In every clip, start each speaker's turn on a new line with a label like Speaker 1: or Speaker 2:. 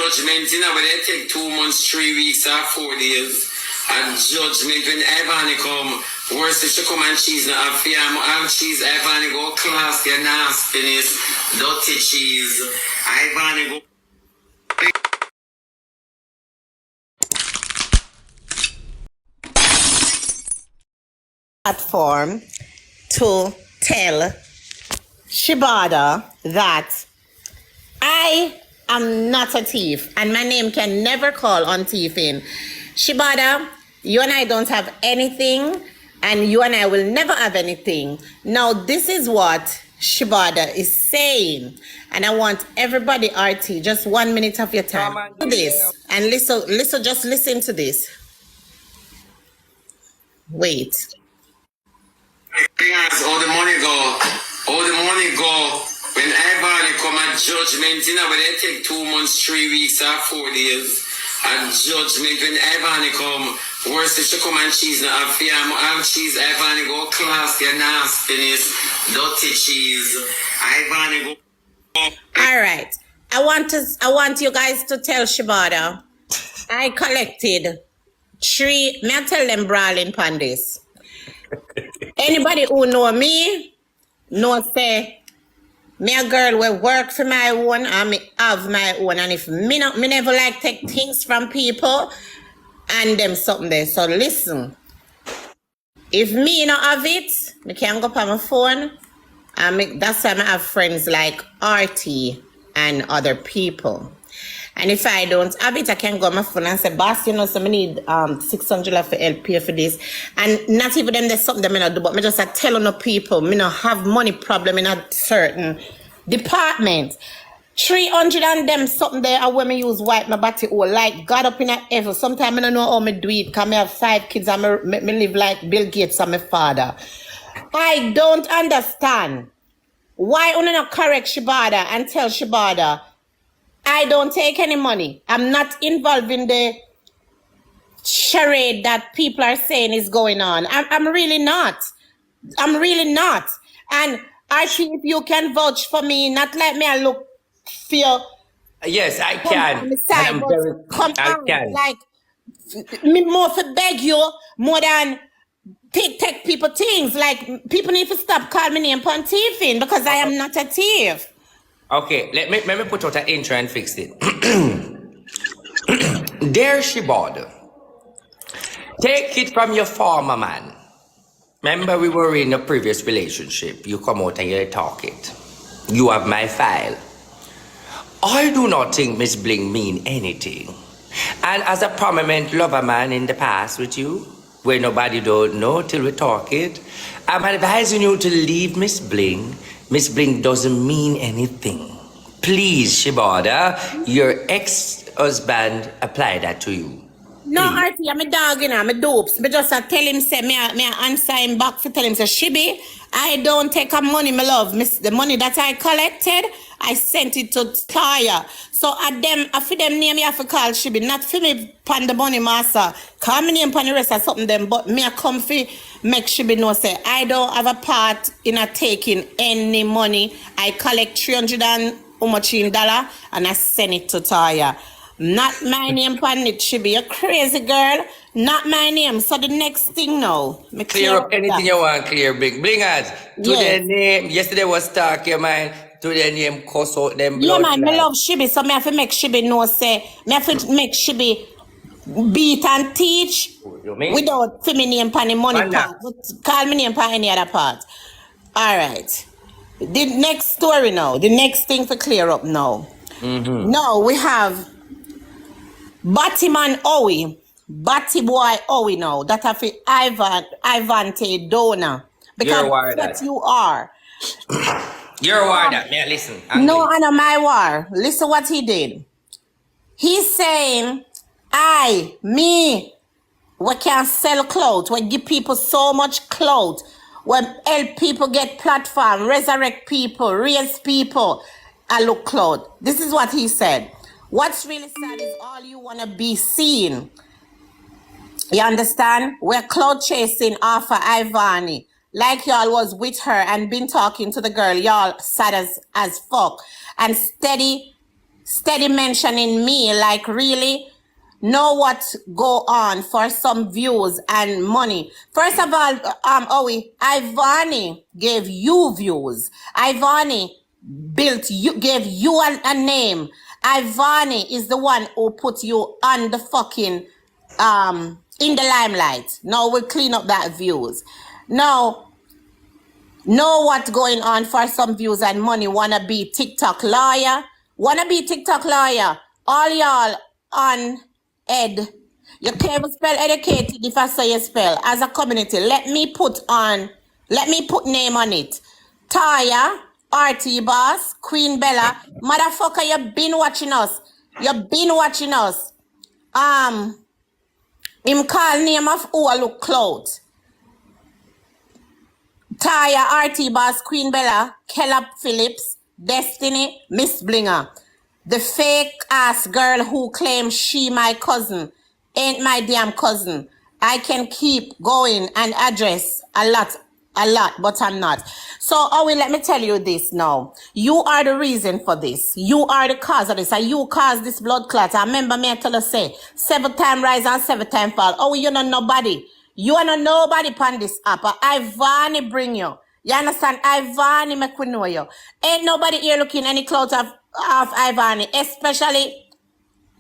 Speaker 1: judgment, you know, where they take 2 months, 3 weeks, or 4 days. And judgment when ivany come. Worse if she come and cheese not have fear. Have cheese, ivany go class, your nastiness, dirty cheese. Ivany go.
Speaker 2: Platform to tell Shebada that I am not a thief and my name can never call on thieving. Shebada, you and I don't have anything and you and I will never have anything. Now this is what Shebada is saying and I want everybody, RT, just 1 minute of your time to this and listen, just listen to this. Wait.
Speaker 1: All the money go. When ivany come at judgment, you know, where they take 2 months, 3 weeks, or 4 days. And judgment when ivany come. Worse if she come and cheese not have fear. Have cheese, ivany go class, your nastiness, dirty cheese. Ivany go.
Speaker 2: All right. I want you guys to tell Shebada I collected 3, may I tell them brawling pandis. Anybody who know me, know say, me a girl will work for my own and me have my own. And if me never like take things from people and them something there. So listen, if me not have it, me can go up on my phone. And that's why I have friends like RT and other people. And if I don't have it, I can go on my phone and say, boss, you know, so I need $600 for help pay for this. And not even them, there's something that I not do, but I just tell no people, me not have money problem in a certain department. 300 and them something there, and when I use wipe my body all like God up in a heaven. Sometimes I don't know how I do it, because I have 5 kids and I live like Bill Gates and my father. I don't understand why you not correct Shebada and tell Shebada I don't take any money. I'm not involved in the charade that people are saying is going on. I'm really not. I'm really not. And I think you can vouch for me, not like me I look feel.
Speaker 3: Yes, I can.
Speaker 2: Side, I can. Like, me more for beg you more than take people things. Like, people need to stop calling me name upon thieving because I am not a thief.
Speaker 3: Okay, let me put out an intro and fix it. Dear Shebada, take it from your former man. Remember we were in a previous relationship. You come out and you talk it. You have my file. I do not think Miss Bling mean anything. And as a prominent lover man in the past with you, where nobody don't know till we talk it, I'm advising you to leave Miss Bling. Miss Bling doesn't mean anything. Please, Shebada, your ex-husband apply that to you.
Speaker 2: No, Artie, I'm a dog, you know, I'm a dopes. But just tell him, say, me answer him back for tell him, say, Shibby, I don't take a money, my love. The money that I collected, I sent it to Taya. So for them name, me have to call Shibby, not for me pan the money master. Call me name pan the rest or something them, but me a come for make Shibby know, say, I don't have a part in a taking any money. I collect $300 and I send it to Taya. Not my name, pan it, Shibby. You're crazy, girl. Not my name. So the next thing now.
Speaker 3: Clear up anything that. You want, clear, Big. Blingers. To their name. Yesterday was talk, your man. To their name, cuss out them blood.
Speaker 2: Yeah, man, I love Shibby. So me have to make Shibby know, say, me have to make Shibby beat and teach without filming name pan the money part. Call me name pan any other part. All right. The next story now. The next thing to clear up now. Now we have Batman Howie, Batty boy Howie now. That have Ivante donor. Because that's what you are.
Speaker 3: You're a war that, man, listen.
Speaker 2: No, I know my war. Listen what he did. He's saying, we can sell clothes. We give people so much clothes. We help people get platform, resurrect people, raise people, and look clothes. This is what he said. What's really sad is all you want to be seen. You understand? We're cloud chasing off of Ivany. Like y'all was with her and been talking to the girl. Y'all sad as fuck. And steady steady mentioning me, like really know what go on for some views and money. First of all, Howie, Ivany gave you views. Ivany gave you a name. Ivany is the one who put you on the fucking in the limelight. Now we'll clean up that views. Now know what's going on for some views and money. Wanna be TikTok lawyer? Wanna be TikTok lawyer? All y'all on ed. You can't even spell educated if I say you spell. As a community, let me put name on it. Taya, RT Boss, Queen Bella. Motherfucker, you been watching us. Him call name of who I look clout. Taya, RT Boss, Queen Bella, Kellop Phillips, Destiny, Miss Blinga. The fake ass girl who claims she my cousin ain't my damn cousin. I can keep going and address a lot, but I'm not. So, Howie, let me tell you this now. You are the reason for this. You are the cause of this. And you caused this blood clot. I remember me I tell you say, 7 times rise and 7 times fall. Howie, you know nobody. You are not nobody upon this app. Ivany bring you. You understand? Ivany make we know you. Ain't nobody here looking any clout of Ivany, especially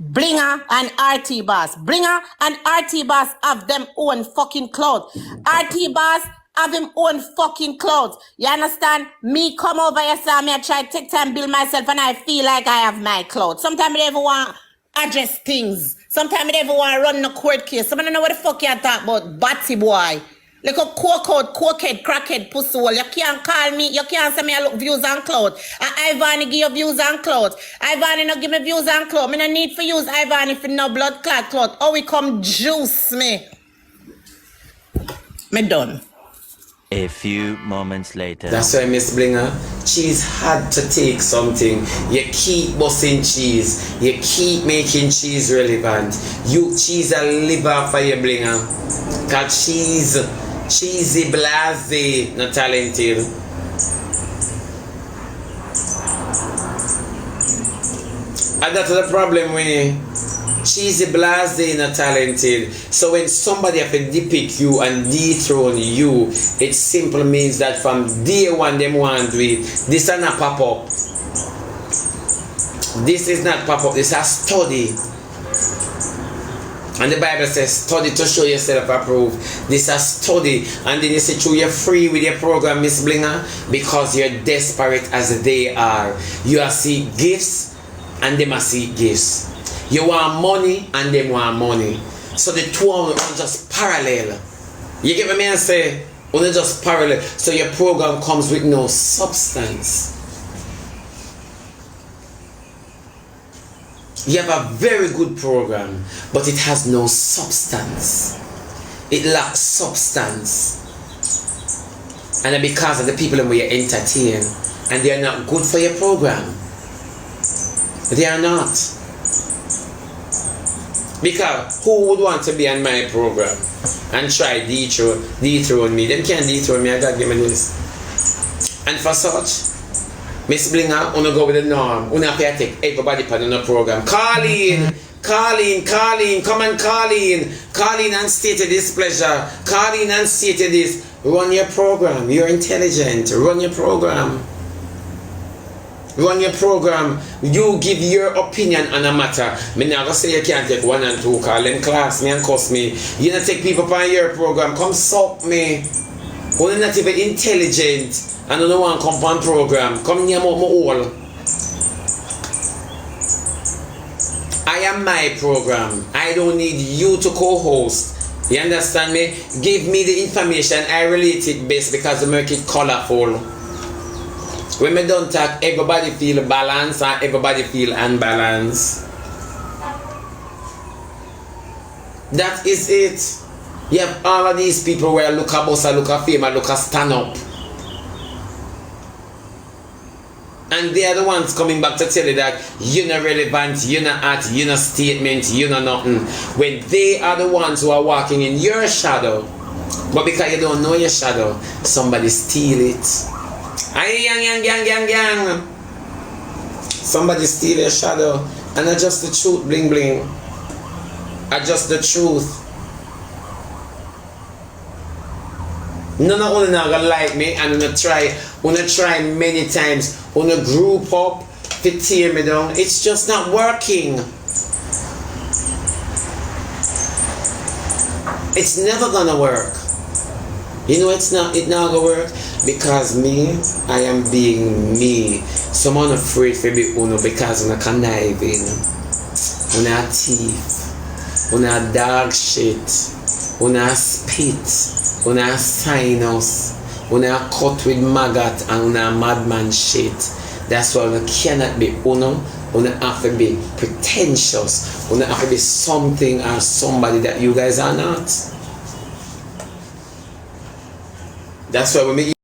Speaker 2: Blinga and RT Boss. Blinga and RT Boss have them own fucking clout. RT Boss have him own fucking clothes. You understand? Me come over here, so I try to take time build myself and I feel like I have my clothes. Sometimes I don't even want to address things. Sometimes I don't even want to run a court case. Somebody don't know what the fuck you talk about. Batty boy. Like a cokehead, crackhead, pussy hole. You can't call me, you can't say me I look views on clothes. And Ivany give you views on clothes. Ivany no give me views on clothes. Me no need for use Ivany for no blood clot clothes. Oh, we come juice me. Me done.
Speaker 4: A few moments later.
Speaker 1: That's why, Miss Blinga, cheese had to take something. You keep busting cheese. You keep making cheese relevant. Cheese a liver for your Blinga. Cause cheesy blase, not talented. And that's the problem when you cheesy blase, not talented. So when somebody have to depict you and dethrone you, it simply means that from day one them want to do it. This is not pop up. This is not pop up. This is a study. And the Bible says, study to show yourself approved. This is a study. And then you say, true, you're free with your program, Miss Blinga, because you're desperate as they are. You are see gifts and they must see gifts. You want money and they want money. So the two of them are just parallel. You get what I say? Only just parallel. So your program comes with no substance. You have a very good program, but it has no substance. It lacks substance. And because of the people that you entertain, and they are not good for your program. They are not. Because who would want to be on my program and try dethrone me? Them can't dethrone me. I gotta give me this. And for such, Miss Blinga, wanna go with the norm. Wanna pay to take everybody part on the program. Colleen, come and Colleen and state your displeasure. Colleen and state this. Run your program. You're intelligent. Run your program. Run your program. You give your opinion on a matter. Me never say you can't take 1 and 2. Call them class me and cuss me. You don't take people on your program. Come suck me. You're not even intelligent. And you don't want to come on program. Come near my all. I am my program. I don't need you to co-host. You understand me? Give me the information. I relate it best because I make it colorful. When we don't talk, everybody feel balance and everybody feel unbalanced. That is it. You have all of these people where look at boss, look at fame, look at stand up. And they are the ones coming back to tell you that you're not relevant, you're not art, you're not statement, you're not nothing. When they are the ones who are walking in your shadow. But because you don't know your shadow, somebody steal it. Ay, yang. Somebody steal your shadow and adjust the truth, bling bling. Adjust the truth. None of you not gonna like me and wanna try many times. Wanna group up to tear me down. It's just not working. It's never gonna work. You know it's not gonna work because me, I am being me. So I'm not afraid to be uno because I'm conniving. I'm a thief. I'm a dog shit. I'm a spit. I'm a sinus. I'm a cut with maggot and I'm a madman shit. That's why we cannot be uno. We have to be pretentious. We have to be something or somebody that you guys are not. That's why we make